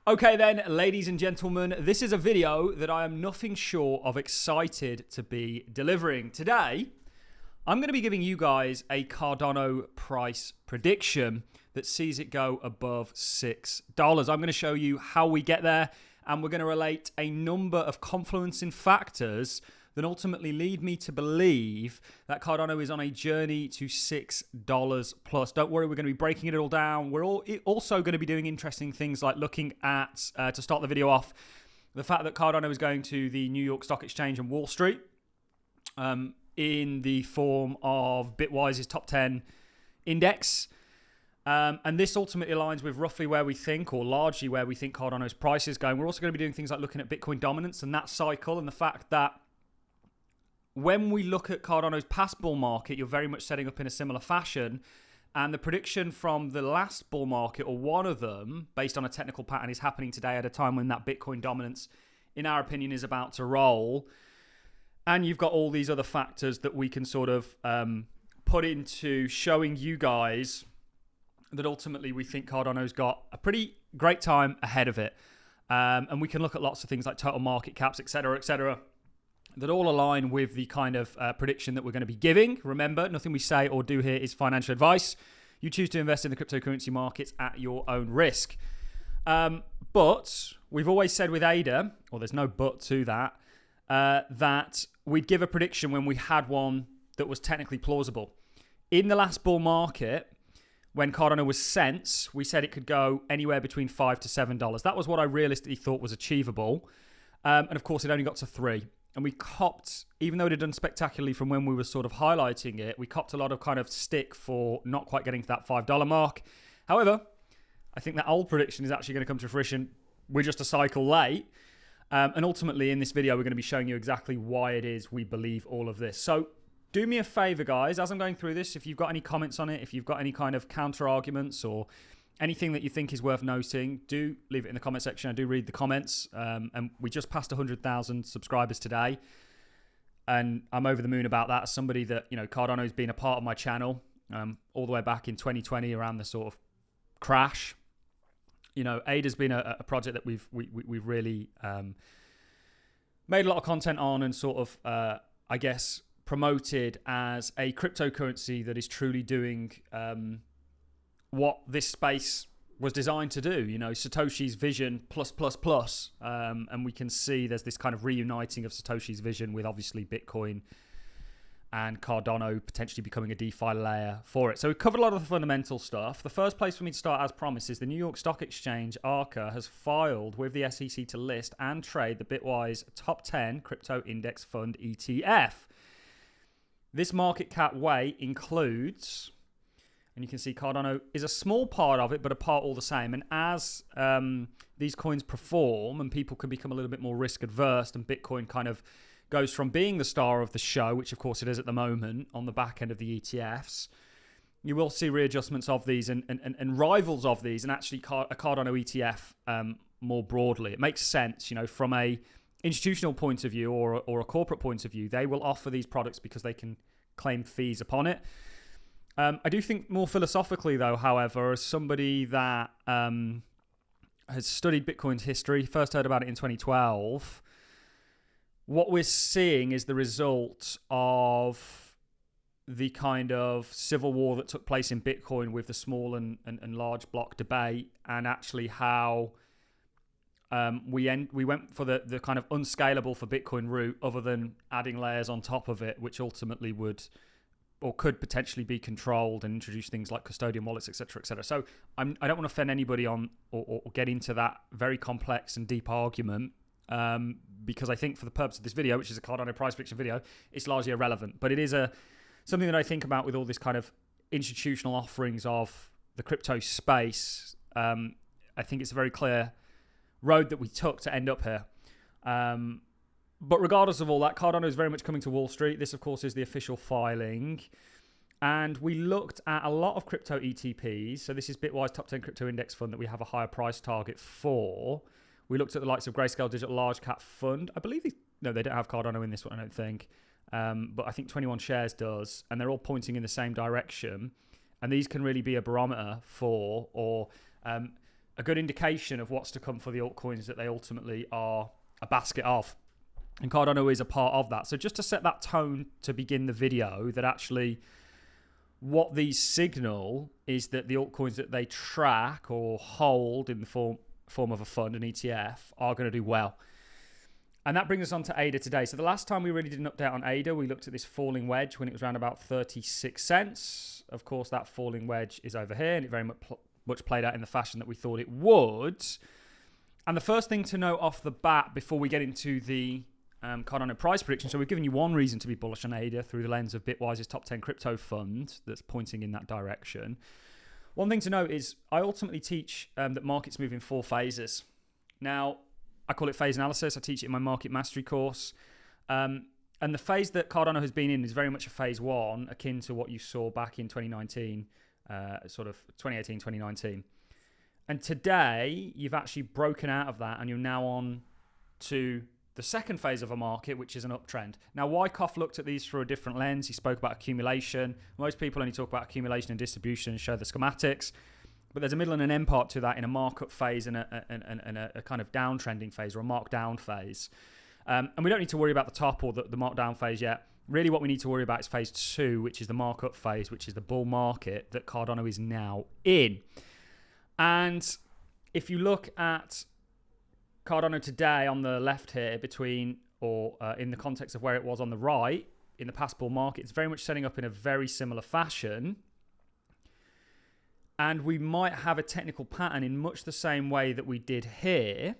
Okay then, ladies and gentlemen, this is a video that I am nothing short of excited to be delivering. Today, I'm going to be giving you guys a Cardano price prediction that sees it go above $6. I'm going to show you how we get there, and we're going to relate a number of confluencing factors that ultimately lead me to believe that Cardano is on a journey to $6 plus. Don't worry, we're going to be breaking it all down. We're also going to be doing interesting things like looking at, to start the video off, the fact that Cardano is going to the New York Stock Exchange and Wall Street in the form of Bitwise's top 10 index. And this ultimately aligns with roughly where we think, or largely where we think Cardano's price is going. We're also going to be doing things like looking at Bitcoin dominance and that cycle, and the fact that when we look at Cardano's past bull market, you're very much setting up in a similar fashion. And the prediction from the last bull market, or one of them, based on a technical pattern, is happening today at a time when that Bitcoin dominance, in our opinion, is about to roll. And you've got all these other factors that we can sort of put into showing you guys that ultimately we think Cardano's got a pretty great time ahead of it. And we can look at lots of things like total market caps, etc., that all align with the kind of prediction that we're going to be giving. Remember, nothing we say or do here is financial advice. You choose to invest in the cryptocurrency markets at your own risk. But we've always said with ADA, or there's no but to that, that we'd give a prediction when we had one that was technically plausible. In the last bull market, when Cardano was cents, we said it could go anywhere between $5 to $7. That was what I realistically thought was achievable. And of course, it only got to 3. And we copped, even though it had done spectacularly from when we were sort of highlighting it, we copped a lot of kind of stick for not quite getting to that $5 mark. However, I think that old prediction is actually going to come to fruition. We're just a cycle late. And ultimately, in this video, we're going to be showing you exactly why it is we believe all of this. So do me a favor, guys, as I'm going through this, if you've got any comments on it, if you've got any kind of counter arguments or anything that you think is worth noting, do leave it in the comment section. I do read the comments. And we just passed 100,000 subscribers today. And I'm over the moon about that. As somebody that, you know, Cardano's been a part of my channel all the way back in 2020 around the sort of crash. You know, ADA's been a project that we've really made a lot of content on and sort of, I guess, promoted as a cryptocurrency that is truly doing what this space was designed to do, you know, Satoshi's vision plus. And we can see there's this kind of reuniting of Satoshi's vision with obviously Bitcoin and Cardano potentially becoming a DeFi layer for it. So we've covered a lot of the fundamental stuff. The first place for me to start, as promised, is the New York Stock Exchange, ARCA, has filed with the SEC to list and trade the Bitwise Top 10 Crypto Index Fund ETF. This market cap weight includes, and you can see Cardano is a small part of it, but a part all the same. And as these coins perform and people can become a little bit more risk adverse, and Bitcoin kind of goes from being the star of the show, which of course it is at the moment on the back end of the ETFs, you will see readjustments of these and rivals of these, and actually a Cardano ETF more broadly. It makes sense, you know, from a institutional point of view or a corporate point of view. They will offer these products because they can claim fees upon it. I do think more philosophically, though, however, as somebody that has studied Bitcoin's history, first heard about it in 2012, what we're seeing is the result of the kind of civil war that took place in Bitcoin with the small and large block debate, and actually how we went for the kind of unscalable for Bitcoin route, other than adding layers on top of it, which ultimately would or could potentially be controlled, and introduce things like custodian wallets, etc., etc. So I don't want to offend anybody on or get into that very complex and deep argument, because I think for the purpose of this video, which is a Cardano price prediction video, it's largely irrelevant. But it is something that I think about with all this kind of institutional offerings of the crypto space. I think it's a very clear road that we took to end up here. But regardless of all that, Cardano is very much coming to Wall Street. This, of course, is the official filing. And we looked at a lot of crypto ETPs. So this is Bitwise Top 10 Crypto Index Fund that we have a higher price target for. We looked at the likes of Grayscale Digital Large Cap Fund. I believe they don't have Cardano in this one, I don't think. But I think 21 Shares does. And they're all pointing in the same direction. And these can really be a barometer for, or a a good indication of what's to come for the altcoins that they ultimately are a basket of. And Cardano is a part of that. So just to set that tone to begin the video, that actually what these signal is that the altcoins that they track or hold in the form of a fund, an ETF, are going to do well. And that brings us on to ADA today. So the last time we really did an update on ADA, we looked at this falling wedge when it was around about 36 cents. Of course, that falling wedge is over here, and it very much played out in the fashion that we thought it would. And the first thing to note off the bat before we get into the Cardano price prediction, so we've given you one reason to be bullish on ADA through the lens of Bitwise's top 10 crypto fund that's pointing in that direction. One thing to note is I ultimately teach that markets move in 4 phases. Now, I call it phase analysis. I teach it in my market mastery course. And the phase that Cardano has been in is very much a phase 1, akin to what you saw back in 2019, sort of 2018, 2019. And today, you've actually broken out of that and you're now on to the second phase of a market, which is an uptrend. Now, Wyckoff looked at these through a different lens. He spoke about accumulation. Most people only talk about accumulation and distribution and show the schematics. But there's a middle and an end part to that in a markup phase and a kind of downtrending phase or a markdown phase. And we don't need to worry about the top or the markdown phase yet. Really what we need to worry about is phase 2, which is the markup phase, which is the bull market that Cardano is now in. And if you look at Cardano today on the left here between or in the context of where it was on the right in the past bull market, it's very much setting up in a very similar fashion. And we might have a technical pattern in much the same way that we did here.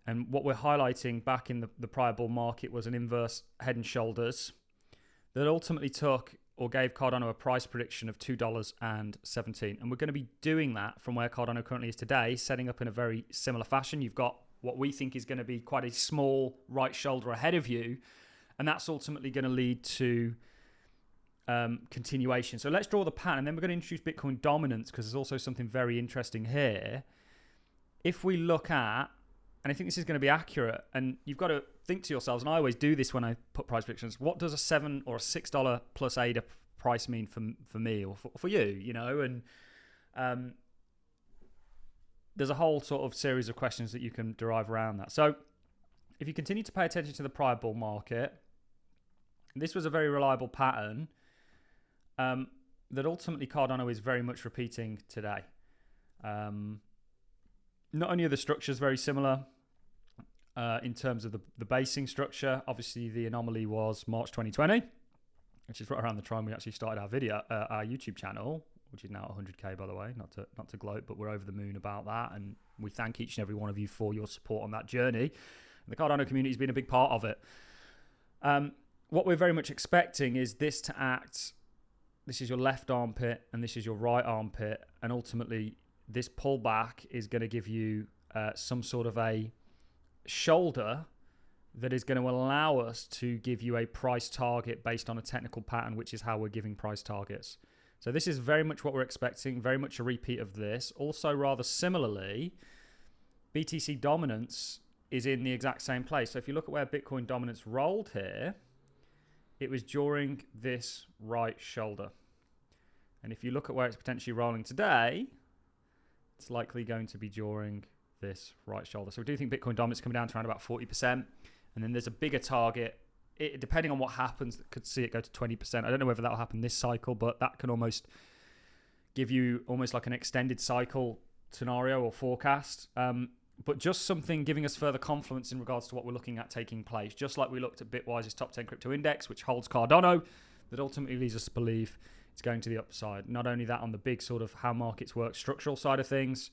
And what we're highlighting back in the prior bull market was an inverse head and shoulders that ultimately took or gave Cardano a price prediction of $2.17. And we're going to be doing that from where Cardano currently is today, setting up in a very similar fashion. You've got what we think is going to be quite a small right shoulder ahead of you. And that's ultimately going to lead to continuation. So let's draw the pattern, and then we're going to introduce Bitcoin dominance because there's also something very interesting here. If we look at, and I think this is going to be accurate, and you've got to think to yourselves, and I always do this when I put price predictions, what does a $7 or a $6 plus ADA price mean for me or for you, you know? And there's a whole sort of series of questions that you can derive around that. So if you continue to pay attention to the prior bull market, this was a very reliable pattern that ultimately Cardano is very much repeating today. Not only are the structures very similar in terms of the basing structure, obviously the anomaly was March 2020, which is right around the time we actually started our YouTube channel, which is now 100K, by the way, not to gloat, but we're over the moon about that. And we thank each and every one of you for your support on that journey. And the Cardano community has been a big part of it. What we're very much expecting is this to act. This is your left armpit and this is your right armpit. And ultimately, this pullback is going to give you some sort of a shoulder that is going to allow us to give you a price target based on a technical pattern, which is how we're giving price targets. So this is very much what we're expecting, very much a repeat of this. Also, rather similarly, BTC dominance is in the exact same place. So if you look at where Bitcoin dominance rolled here, it was during this right shoulder. And if you look at where it's potentially rolling today, it's likely going to be during this right shoulder. So we do think Bitcoin dominance is coming down to around about 40%. And then there's a bigger target. Depending on what happens, that could see it go to 20%. I don't know whether that will happen this cycle, but that can almost give you almost like an extended cycle scenario or forecast. But just something giving us further confidence in regards to what we're looking at taking place. Just like we looked at Bitwise's top 10 crypto index, which holds Cardano, that ultimately leads us to believe it's going to the upside. Not only that, on the big sort of how markets work, structural side of things,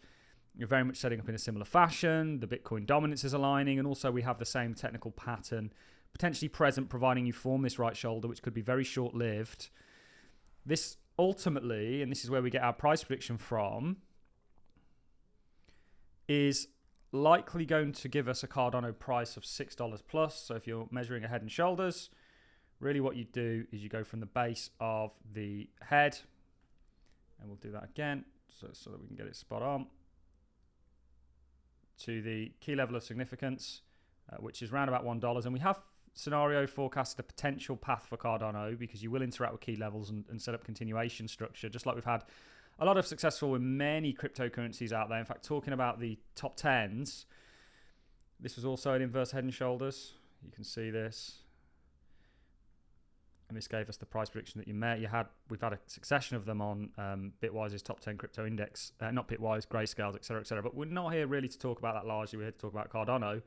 you're very much setting up in a similar fashion. The Bitcoin dominance is aligning, and also we have the same technical pattern potentially present, providing you form this right shoulder, which could be very short-lived. This ultimately, and this is where we get our price prediction from, is likely going to give us a Cardano price of $6 plus. So if you're measuring a head and shoulders, really what you do is you go from the base of the head, and we'll do that again so that we can get it spot on, to the key level of significance, which is around about $1. And we have scenario forecasted a potential path for Cardano because you will interact with key levels and set up continuation structure, just like we've had a lot of successful with many cryptocurrencies out there. In fact, talking about the top 10s, this was also an inverse head and shoulders. You can see this. And this gave us the price prediction that we've had a succession of them on Bitwise's top 10 crypto index, not Bitwise, Grayscales, etc., etc. But we're not here really to talk about that largely. We're here to talk about Cardano.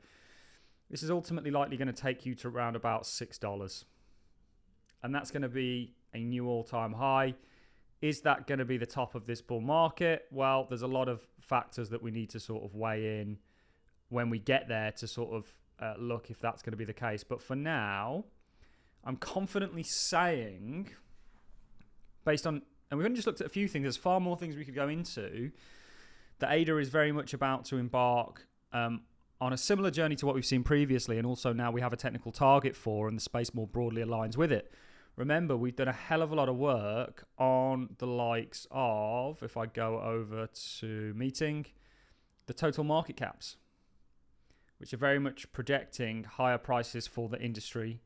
This is ultimately likely going to take you to around about $6. And that's going to be a new all-time high. Is that going to be the top of this bull market? Well, there's a lot of factors that we need to sort of weigh in when we get there to sort of look if that's going to be the case. But for now, I'm confidently saying, based on, and we've only just looked at a few things, there's far more things we could go into, that ADA is very much about to embark on a similar journey to what we've seen previously, and also now we have a technical target for, and the space more broadly aligns with it. Remember, we've done a hell of a lot of work on the likes of, if I go over to meeting, the total market caps, which are very much projecting higher prices for the industry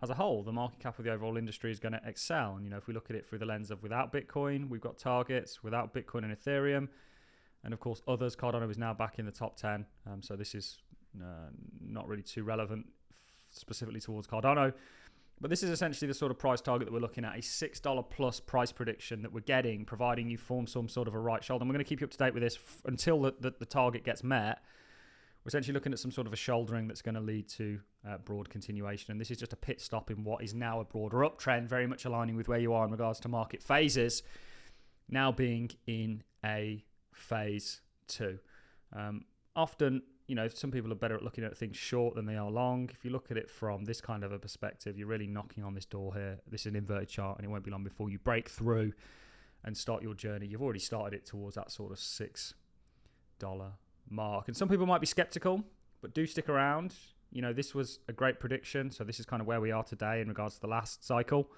as a whole. The market cap of the overall industry is going to excel. And, if we look at it through the lens of without Bitcoin, we've got targets without Bitcoin and Ethereum. And of course, others. Cardano is now back in the top 10. So this is not really too relevant specifically towards Cardano. But this is essentially the sort of price target that we're looking at, a $6 plus price prediction that we're getting, providing you form some sort of a right shoulder. And we're going to keep you up to date with this until the target gets met. We're essentially looking at some sort of a shouldering that's going to lead to broad continuation. And this is just a pit stop in what is now a broader uptrend, very much aligning with where you are in regards to market phases, now being in a phase 2. Often, some people are better at looking at things short than they are long. If you look at it from this kind of a perspective, you're really knocking on this door here. This is an inverted chart, and it won't be long before you break through and start your journey. You've already started it towards that sort of $6 mark. And some people might be skeptical, but do stick around. This was a great prediction. So this is kind of where we are today in regards to the last cycle.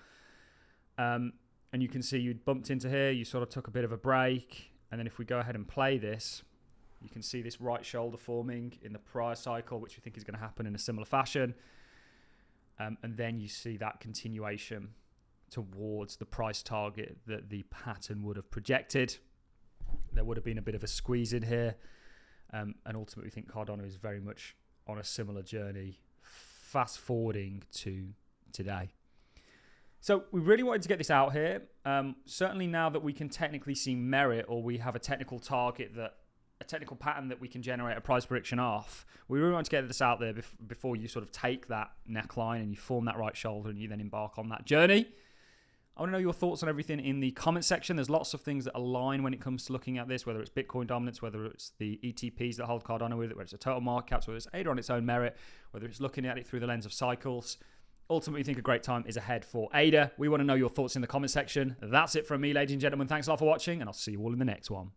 And you can see you bumped into here. You sort of took a bit of a break. And then if we go ahead and play this, you can see this right shoulder forming in the prior cycle, which we think is going to happen in a similar fashion. And then you see that continuation towards the price target that the pattern would have projected. There would have been a bit of a squeeze in here. And ultimately, we think Cardano is very much on a similar journey, fast forwarding to today. So we really wanted to get this out here. Certainly now that we can technically see merit, or we have a technical target, a technical pattern that we can generate a price prediction off, we really want to get this out there before you sort of take that neckline and you form that right shoulder and you then embark on that journey. I want to know your thoughts on everything in the comment section. There's lots of things that align when it comes to looking at this, whether it's Bitcoin dominance, whether it's the ETPs that hold Cardano with it, whether it's a total market caps, whether it's ADA on its own merit, whether it's looking at it through the lens of cycles. Ultimately, we think a great time is ahead for ADA. We want to know your thoughts in the comment section. That's it from me, ladies and gentlemen. Thanks a lot for watching, and I'll see you all in the next one.